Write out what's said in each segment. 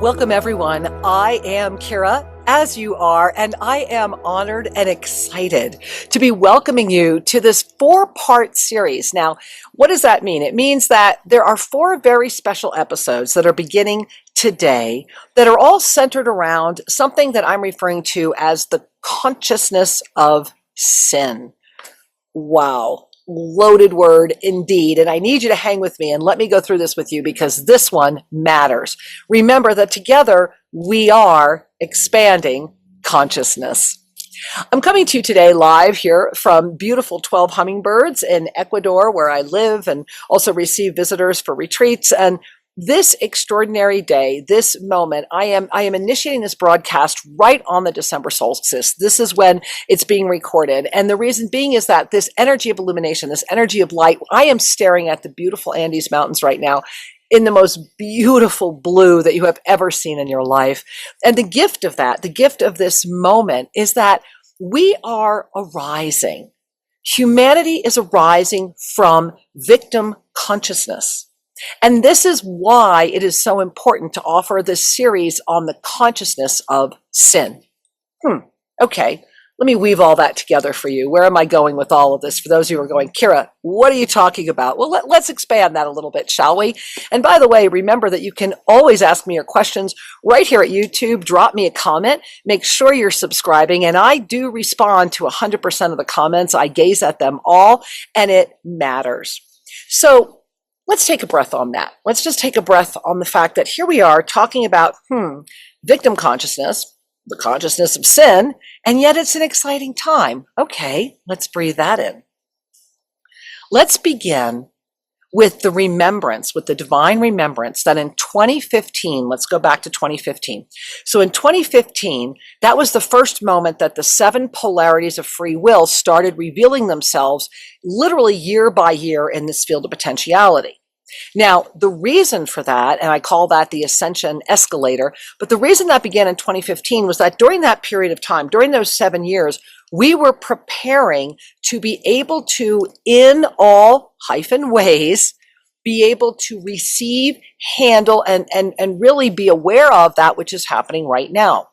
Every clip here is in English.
Welcome, everyone. I am Kira, as you are, and I am honored and excited to be welcoming you to this 4-part series. Now, what does that mean? It means that there are 4 very special episodes that are beginning today that are all centered around something that I'm referring to as the consciousness of sin. Wow. Loaded word indeed. And I need you to hang with me and let me go through this with you because this one matters. Remember that together we are expanding consciousness. I'm coming to you today live here from beautiful 12 Hummingbirds in Ecuador, where I live and also receive visitors for retreats. And this extraordinary day, this moment, I am initiating this broadcast right on the December solstice. This is when it's being recorded. And the reason being is that this energy of illumination, this energy of light, I am staring at the beautiful Andes Mountains right now in the most beautiful blue that you have ever seen in your life. And the gift of that, the gift of this moment is that we are arising. Humanity is arising from victim consciousness. And this is why it is so important to offer this series on the consciousness of sin. Okay, let me weave all that together for you. Where am I going with all of this? For those of you who are going, Kira, what are you talking about? Well, let's expand that a little bit, shall we? And by the way, remember that you can always ask me your questions right here at YouTube. Drop me a comment. Make sure you're subscribing. And I do respond to 100% of the comments. I gaze at them all, and it matters. So, let's take a breath on that. Let's just take a breath on the fact that here we are talking about, victim consciousness, the consciousness of sin, and yet it's an exciting time. Okay, let's breathe that in. Let's begin with the remembrance, with the divine remembrance that in 2015, let's go back to 2015. So in 2015, that was the first moment that the 7 polarities of free will started revealing themselves literally year by year in this field of potentiality. Now, the reason for that, and I call that the ascension escalator, but the reason that began in 2015 was that during that period of time, during those 7 years, we were preparing to be able to, in all ways, be able to receive, handle, and really be aware of that which is happening right now.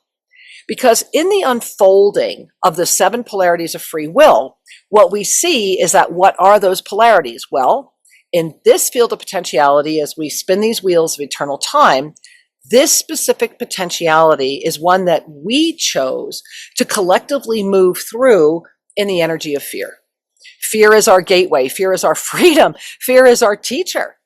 Because in the unfolding of the 7 polarities of free will, what we see is that what are those polarities? Well, in this field of potentiality, as we spin these wheels of eternal time, this specific potentiality is one that we chose to collectively move through in the energy of fear. Fear is our gateway. Fear is our freedom. Fear is our teacher.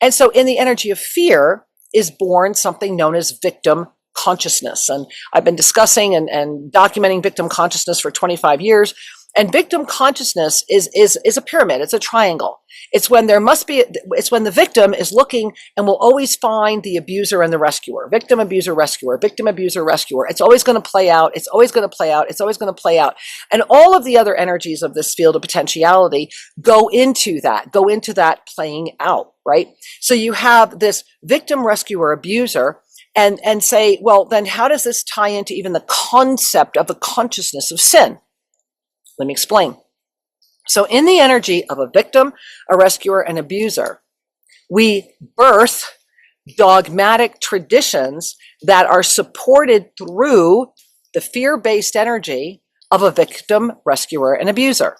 And so in the energy of fear is born something known as victim consciousness. And I've been discussing and documenting victim consciousness for 25 years. And victim consciousness is a pyramid. It's a triangle. It's when it's when the victim is looking and will always find the abuser and the rescuer. Victim, abuser, rescuer. Victim, abuser, rescuer. It's always going to play out. It's always going to play out. It's always going to play out. And all of the other energies of this field of potentiality go into that playing out, right? So you have this victim, rescuer, abuser, and say, well, then how does this tie into even the concept of the consciousness of sin? Let me explain. So in the energy of a victim, a rescuer, and abuser, we birth dogmatic traditions that are supported through the fear-based energy of a victim, rescuer, and abuser.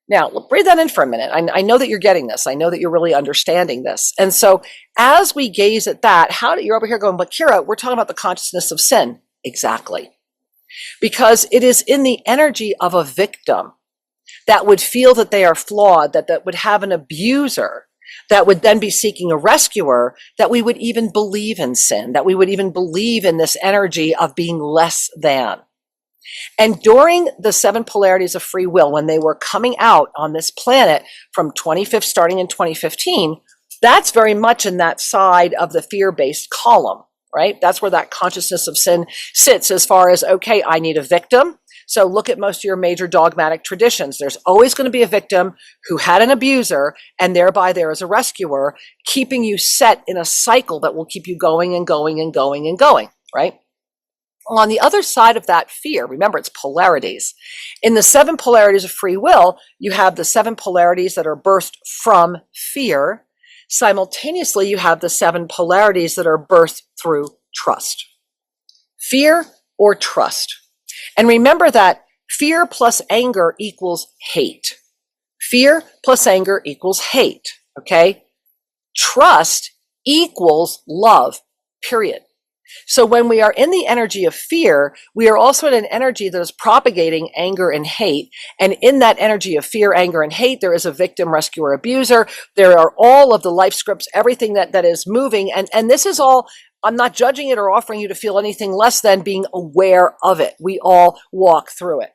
Now, breathe that in for a minute. I know that you're getting this. I know that you're really understanding this. And so as we gaze at that, you're over here going, but Kira, we're talking about the consciousness of sin. Exactly. Because it is in the energy of a victim that would feel that they are flawed, that would have an abuser, that would then be seeking a rescuer, that we would even believe in sin, that we would even believe in this energy of being less than. And during the 7 polarities of free will, when they were coming out on this planet from starting in 2015, that's very much in that side of the fear-based column. Right? That's where that consciousness of sin sits as far as, okay, I need a victim. So look at most of your major dogmatic traditions. There's always going to be a victim who had an abuser, and thereby there is a rescuer, keeping you set in a cycle that will keep you going and going and going and going, right? On the other side of that fear, remember it's polarities. In the 7 polarities of free will, you have the 7 polarities that are birthed from fear. Simultaneously, you have the 7 polarities that are birthed through trust. Fear or trust. And remember that fear plus anger equals hate. Fear plus anger equals hate, okay? Trust equals love, period. So when we are in the energy of fear, we are also in an energy that is propagating anger and hate. And in that energy of fear, anger, and hate, there is a victim, rescuer, abuser. There are all of the life scripts, everything that is moving. And this is all, I'm not judging it or offering you to feel anything less than being aware of it. We all walk through it.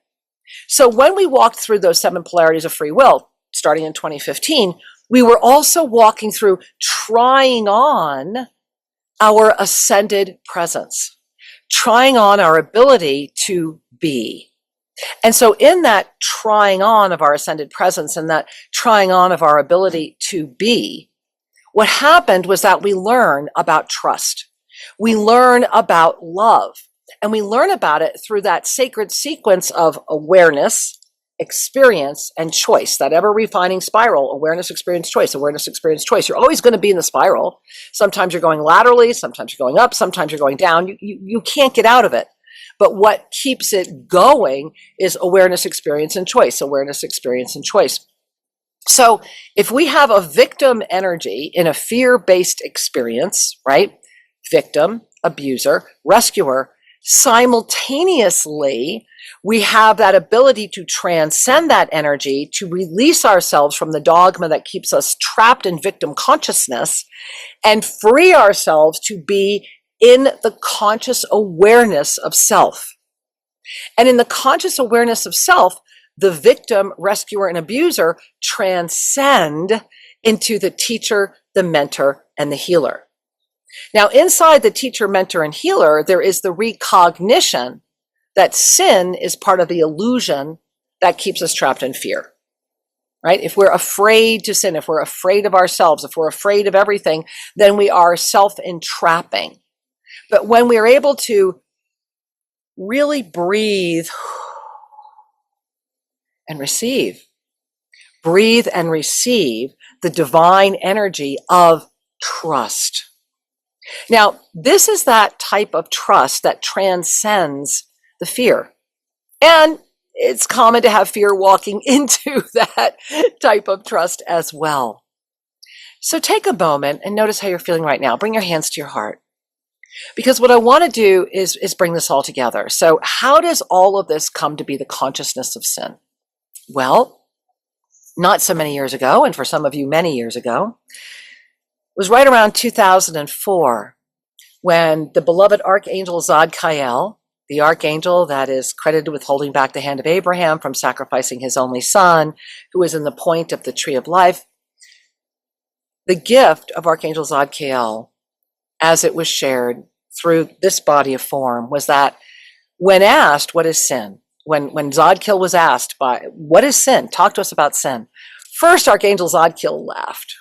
So when we walked through those 7 polarities of free will, starting in 2015, we were also walking through trying on our ascended presence, trying on our ability to be. And so in that trying on of our ascended presence and that trying on of our ability to be, what happened was that we learn about trust. We learn about love, and we learn about it through that sacred sequence of awareness, experience, and choice, that ever refining spiral: awareness, experience, choice, awareness, experience, choice. You're always going to be in the spiral. Sometimes you're going laterally, sometimes you're going up, sometimes you're going down. You can't get out of it. But what keeps it going is awareness, experience, and choice, awareness, experience, and choice. So if we have a victim energy in a fear-based experience, right? Victim, abuser, rescuer, simultaneously, we have that ability to transcend that energy, to release ourselves from the dogma that keeps us trapped in victim consciousness and free ourselves to be in the conscious awareness of self. And in the conscious awareness of self, the victim, rescuer, and abuser transcend into the teacher, the mentor, and the healer. Now, inside the teacher, mentor, and healer, there is the recognition that sin is part of the illusion that keeps us trapped in fear, right? If we're afraid to sin, if we're afraid of ourselves, if we're afraid of everything, then we are self-entrapping. But when we're able to really breathe and receive the divine energy of trust. Now, this is that type of trust that transcends the fear. And it's common to have fear walking into that type of trust as well. So take a moment and notice how you're feeling right now. Bring your hands to your heart. Because what I want to do is bring this all together. So how does all of this come to be the consciousness of sin? Well, not so many years ago, and for some of you many years ago, it was right around 2004 when the beloved Archangel Zadkiel, the archangel that is credited with holding back the hand of Abraham from sacrificing his only son, who is in the point of the tree of life, the gift of Archangel Zadkiel, as it was shared through this body of form, was that when asked, what is sin? When Zadkiel was asked what is sin? Talk to us about sin. First, Archangel Zadkiel laughed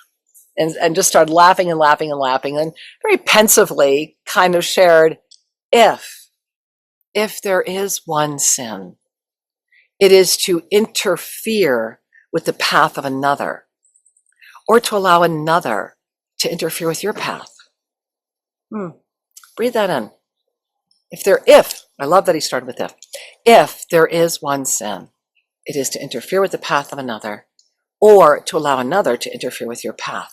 and just started laughing and laughing and laughing, and very pensively kind of shared, if there is one sin, it is to interfere with the path of another, or to allow another to interfere with your path. Breathe that in. I love that he started with if there is one sin, it is to interfere with the path of another, or to allow another to interfere with your path.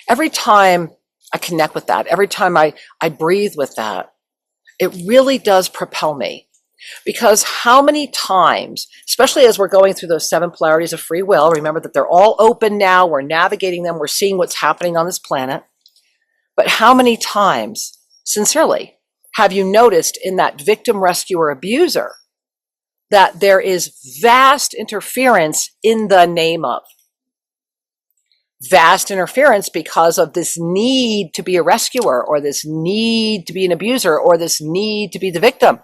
Every time I connect with that, every time I breathe with that, it really does propel me. Because how many times, especially as we're going through those 7 polarities of free will, remember that they're all open now, we're navigating them, we're seeing what's happening on this planet. But how many times, sincerely, have you noticed in that victim, rescuer, abuser that there is vast interference in the name of? Vast interference because of this need to be a rescuer, or this need to be an abuser, or this need to be the victim.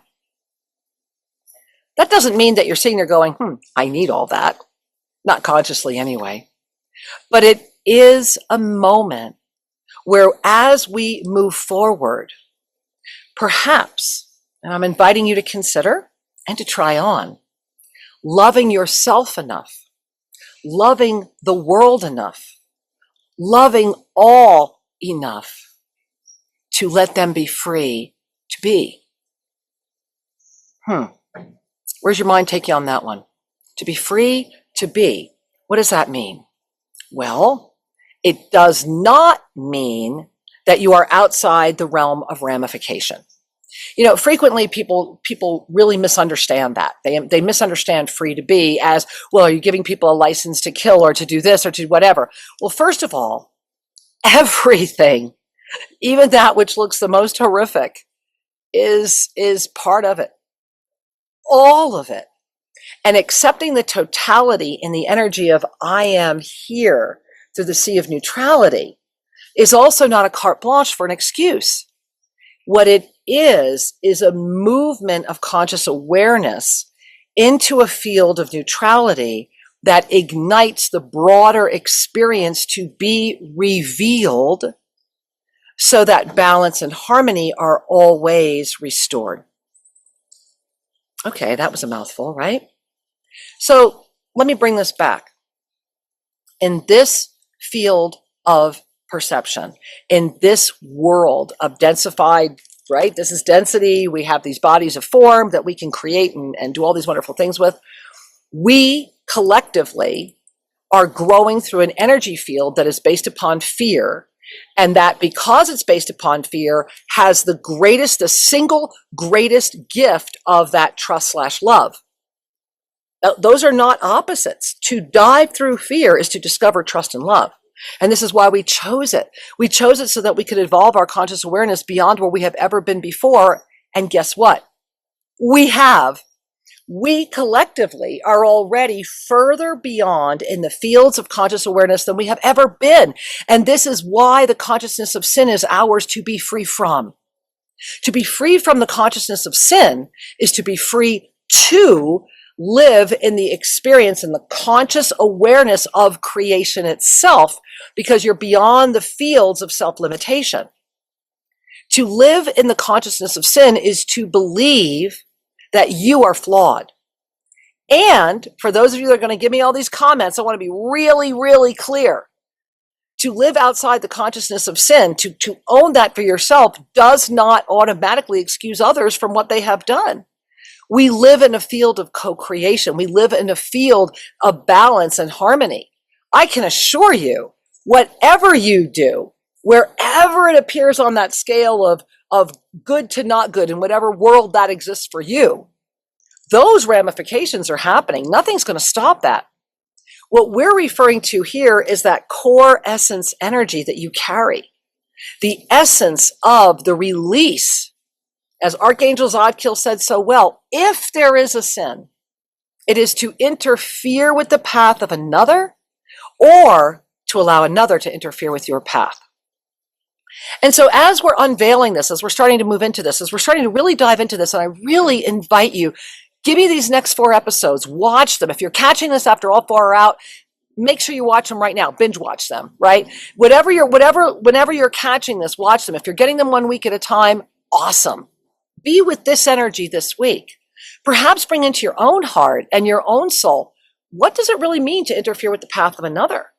That doesn't mean that you're sitting there going, I need all that. Not consciously anyway. But it is a moment where, as we move forward, perhaps, and I'm inviting you to consider and to try on, loving yourself enough, loving the world enough, loving all enough to let them be free to be. Where's your mind take you on that one? To be free to be. What does that mean? Well, it does not mean that you are outside the realm of ramification. Frequently people really misunderstand that. They misunderstand free to be as, well, are you giving people a license to kill or to do this or to whatever? Well, first of all, everything, even that which looks the most horrific, is part of it. All of it. And accepting the totality in the energy of I am here through the sea of neutrality is also not a carte blanche for an excuse. What it is a movement of conscious awareness into a field of neutrality that ignites the broader experience to be revealed so that balance and harmony are always restored. Okay, that was a mouthful, right? So let me bring this back. In this field of perception, in this world of densified, right? This is density. We have these bodies of form that we can create and do all these wonderful things with. We collectively are growing through an energy field that is based upon fear, and that because it's based upon fear has the single greatest gift of that trust/love. Those are not opposites. To dive through fear is to discover trust and love. And this is why we chose it. We chose it so that we could evolve our conscious awareness beyond where we have ever been before. And guess what? We have. We collectively are already further beyond in the fields of conscious awareness than we have ever been. And this is why the consciousness of sin is ours to be free from. To be free from the consciousness of sin is to be free to live in the experience and the conscious awareness of creation itself, because you're beyond the fields of self-limitation. To live in the consciousness of sin is to believe that you are flawed. And for those of you that are going to give me all these comments, I want to be really, really clear. To live outside the consciousness of sin, to own that for yourself, does not automatically excuse others from what they have done. We live in a field of co-creation. We live in a field of balance and harmony. I can assure you, whatever you do, wherever it appears on that scale of good to not good, in whatever world that exists for you, those ramifications are happening. Nothing's going to stop that. What we're referring to here is that core essence energy that you carry, the essence of the release. As Archangel Zadkiel said so well, if there is a sin, it is to interfere with the path of another or to allow another to interfere with your path. And so as we're unveiling this, as we're starting to move into this, as we're starting to really dive into this, and I really invite you, give me these next 4 episodes, watch them. If you're catching this after all 4 are out, make sure you watch them right now, binge watch them, right? Whenever you're catching this, watch them. If you're getting them 1 week at a time, awesome. Be with this energy this week. Perhaps bring into your own heart and your own soul, what does it really mean to interfere with the path of another?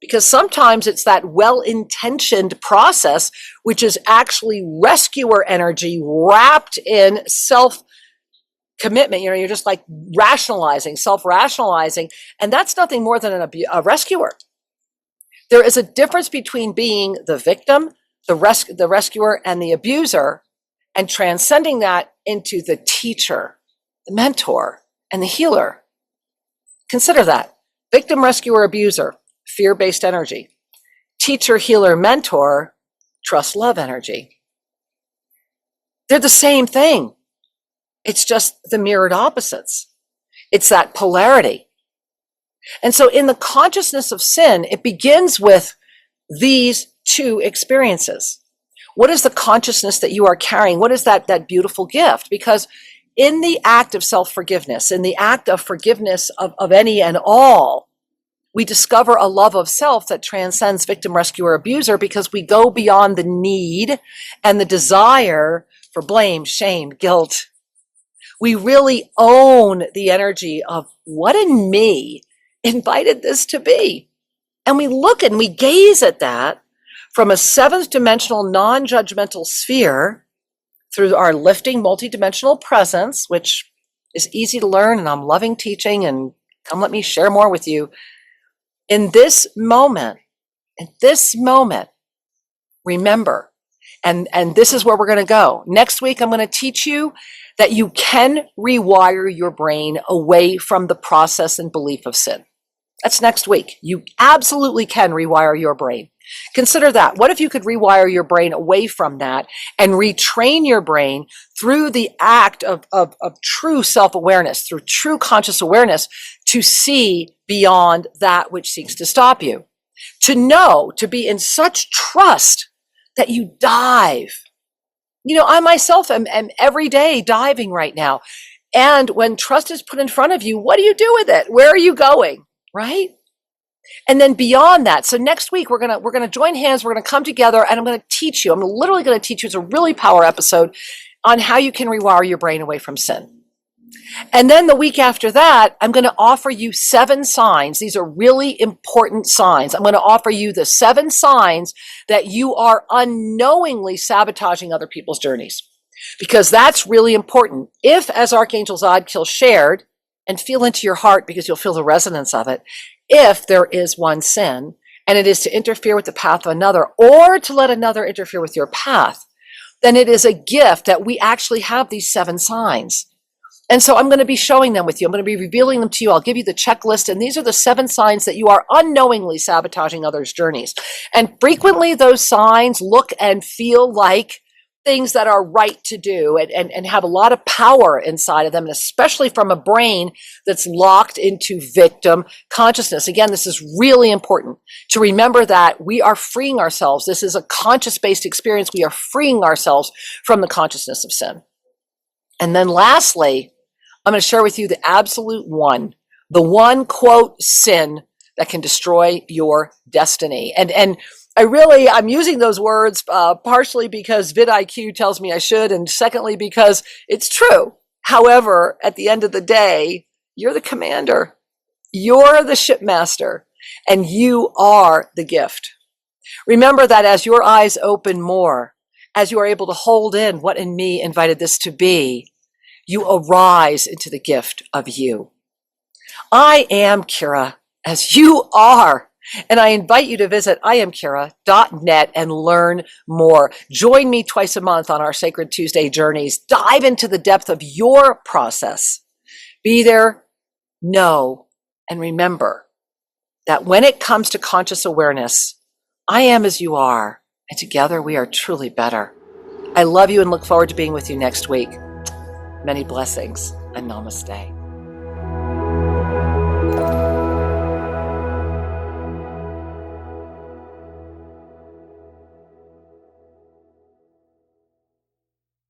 Because sometimes it's that well-intentioned process, which is actually rescuer energy wrapped in self-commitment. You're just like rationalizing, self-rationalizing, and that's nothing more than a rescuer. There is a difference between being the victim, the rescuer, and the abuser, and transcending that into the teacher, the mentor, and the healer. Consider that. Victim, rescuer, abuser, fear-based energy. Teacher, healer, mentor, trust, love energy. They're the same thing. It's just the mirrored opposites. It's that polarity. And so in the consciousness of sin, it begins with these 2 experiences. What is the consciousness that you are carrying? What is that beautiful gift? Because in the act of self-forgiveness, in the act of forgiveness of any and all, we discover a love of self that transcends victim, rescuer, abuser, because we go beyond the need and the desire for blame, shame, guilt. We really own the energy of what in me invited this to be. And we look and we gaze at that from a seventh dimensional non-judgmental sphere through our lifting multidimensional presence, which is easy to learn, and I'm loving teaching, and come let me share more with you. In this moment, remember, and this is where we're going to go. Next week, I'm going to teach you that you can rewire your brain away from the process and belief of sin. That's next week. You absolutely can rewire your brain. Consider that. What if you could rewire your brain away from that and retrain your brain through the act of true self-awareness, through true conscious awareness, to see beyond that which seeks to stop you? To know, to be in such trust that you dive. I myself am every day diving right now. And when trust is put in front of you, what do you do with it? Where are you going? Right? And then beyond that, so next week we're gonna join hands, we're gonna come together, and I'm gonna teach you. I'm literally gonna teach you. It's a really power episode on how you can rewire your brain away from sin. And then the week after that, I'm going to offer you 7 signs. These are really important signs. I'm going to offer you the 7 signs that you are unknowingly sabotaging other people's journeys, because that's really important. If, as Archangel Zadkiel shared, and feel into your heart because you'll feel the resonance of it, if there is one sin, and it is to interfere with the path of another, or to let another interfere with your path, then it is a gift that we actually have these 7 signs. And so I'm going to be showing them with you. I'm going to be revealing them to you. I'll give you the checklist. And these are the 7 signs that you are unknowingly sabotaging others' journeys. And frequently those signs look and feel like things that are right to do and have a lot of power inside of them, and especially from a brain that's locked into victim consciousness. Again, this is really important to remember that we are freeing ourselves. This is a conscious-based experience. We are freeing ourselves from the consciousness of sin. And then lastly, I'm going to share with you the absolute one, the one, quote, sin that can destroy your destiny. And I'm using those words partially because vidIQ tells me I should, and secondly because it's true. However, at the end of the day, you're the commander, you're the shipmaster, and you are the gift. Remember that as your eyes open more, as you are able to hold in what in me invited this to be, you arise into the gift of you. I am Kira, as you are. And I invite you to visit iamkira.net and learn more. Join me twice a month on our Sacred Tuesday journeys. Dive into the depth of your process. Be there, know, and remember that when it comes to conscious awareness, I am as you are, and together we are truly better. I love you and look forward to being with you next week. Many blessings and namaste.